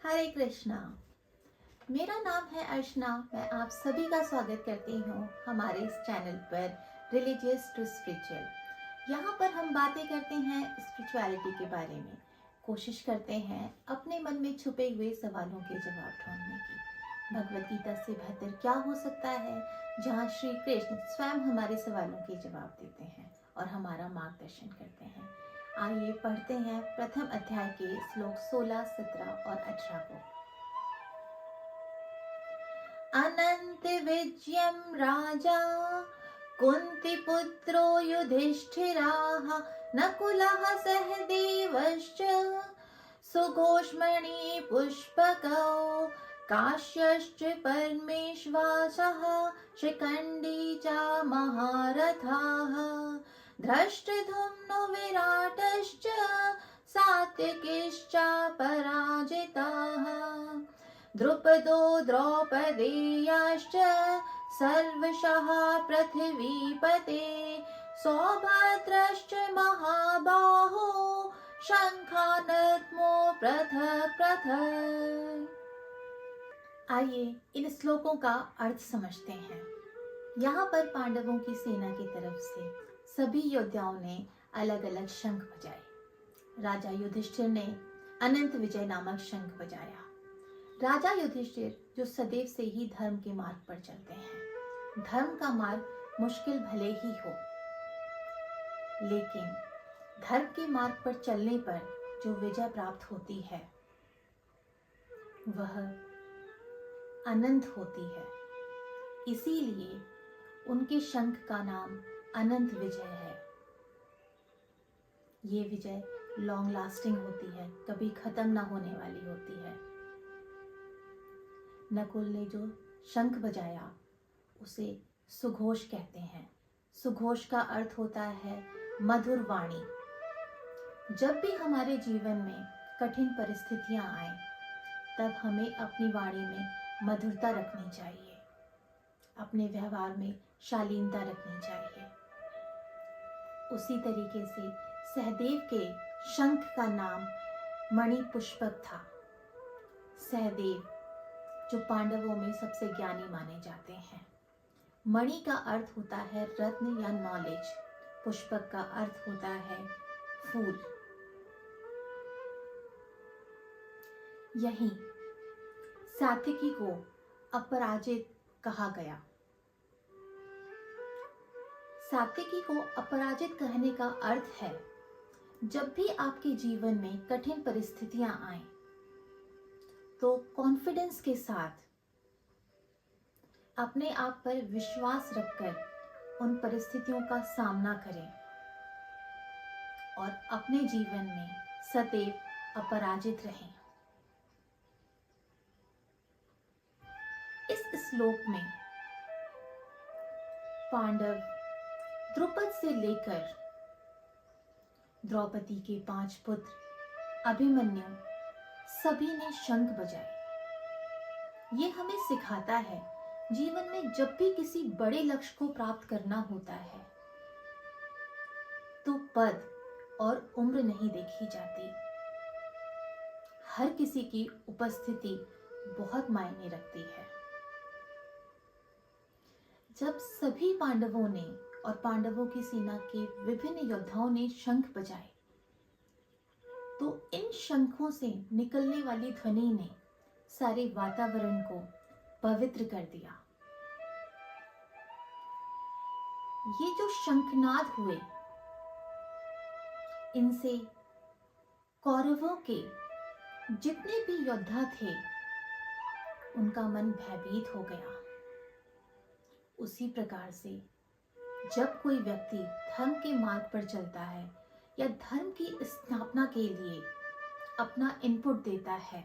हरे कृष्णा। मेरा नाम है अर्चना। मैं आप सभी का स्वागत करती हूँ हमारे इस चैनल पर रिलीजियस टू स्पिरिचुअल। यहाँ पर हम बातें करते हैं स्पिरिचुअलिटी के बारे में, कोशिश करते हैं अपने मन में छुपे हुए सवालों के जवाब ढूंढने की। भगवत गीता से बेहतर क्या हो सकता है, जहाँ श्री कृष्ण स्वयं हमारे सवालों के जवाब देते हैं और हमारा मार्गदर्शन करते हैं। आइए पढ़ते हैं प्रथम अध्याय के श्लोक 16, 17 और 18 को। अनंत विजयम राजा कुंती पुत्रो युधिष्ठिराः नकुलः सहदेवश्च सुघोषमणि पुष्पकौ काश्यश्च परमेश्वासः शिखण्डी च महारथाः धृष्टद्युम्नो विराटश्च सात्यकिश्च पराजिताः द्रुपदो द्रौपदेयाश्च सर्वशः पृथिवीपते सौभद्रश्च महाबाहो शंखानद्मो पृथक् पृथक्। आइए इन श्लोकों का अर्थ समझते हैं। यहाँ पर पांडवों की सेना की तरफ से सभी योद्धाओं ने अलग अलग शंख बजाए। राजा युधिष्ठिर ने अनंत विजय नामक शंख बजाया। राजा युधिष्ठिर जो सदैव से ही धर्म के मार्ग पर चलते हैं। धर्म का मार्ग मुश्किल भले ही हो, लेकिन धर्म के मार्ग पर चलने पर जो विजय प्राप्त होती है वह अनंत होती है। इसीलिए उनके शंख का नाम अनंत विजय है। ये विजय लॉन्ग लास्टिंग होती है, कभी खत्म ना होने वाली होती है। नकुल ने जो शंख बजाया उसे सुघोष कहते हैं। सुघोष का अर्थ होता है मधुर वाणी। जब भी हमारे जीवन में कठिन परिस्थितियां आए तब हमें अपनी वाणी में मधुरता रखनी चाहिए, अपने व्यवहार में शालीनता रखनी चाहिए। उसी तरीके से सहदेव के शंख का नाम मणि पुष्पक था। सहदेव जो पांडवों में सबसे ज्ञानी माने जाते हैं। मणि का अर्थ होता है रत्न या नॉलेज। पुष्पक का अर्थ होता है फूल। यही सात्यकी को अपराजित कहा गया। सात्यकी को अपराजित कहने का अर्थ है जब भी आपके जीवन में कठिन परिस्थितियां आए तो कॉन्फिडेंस के साथ अपने आप पर विश्वास रखकर उन परिस्थितियों का सामना करें और अपने जीवन में सदैव अपराजित रहें। इस श्लोक में पांडव द्रुपद से लेकर द्रौपदी के 5 पुत्र अभिमन्यु सभी ने शंख बजाए। ये हमें सिखाता है जीवन में जब भी किसी बड़े लक्ष्य को प्राप्त करना होता है तो पद और उम्र नहीं देखी जाती। हर किसी की उपस्थिति बहुत मायने रखती है। जब सभी पांडवों ने और पांडवों की सेना के विभिन्न योद्धाओं ने शंख बजाए तो इन शंखों से निकलने वाली ध्वनि ने सारे वातावरण को पवित्र कर दिया। ये जो शंखनाद हुए इनसे कौरवों के जितने भी योद्धा थे उनका मन भयभीत हो गया। उसी प्रकार से जब कोई व्यक्ति धर्म के मार्ग पर चलता है या धर्म की स्थापना के लिए अपना इनपुट देता है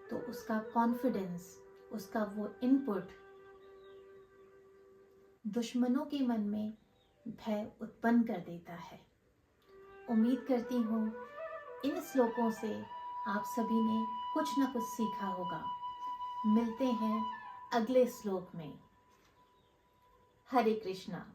तो उसका कॉन्फिडेंस, उसका वो इनपुट दुश्मनों के मन में भय उत्पन्न कर देता है। उम्मीद करती हूँ इन श्लोकों से आप सभी ने कुछ न कुछ सीखा होगा। मिलते हैं अगले श्लोक में। हरे कृष्णा।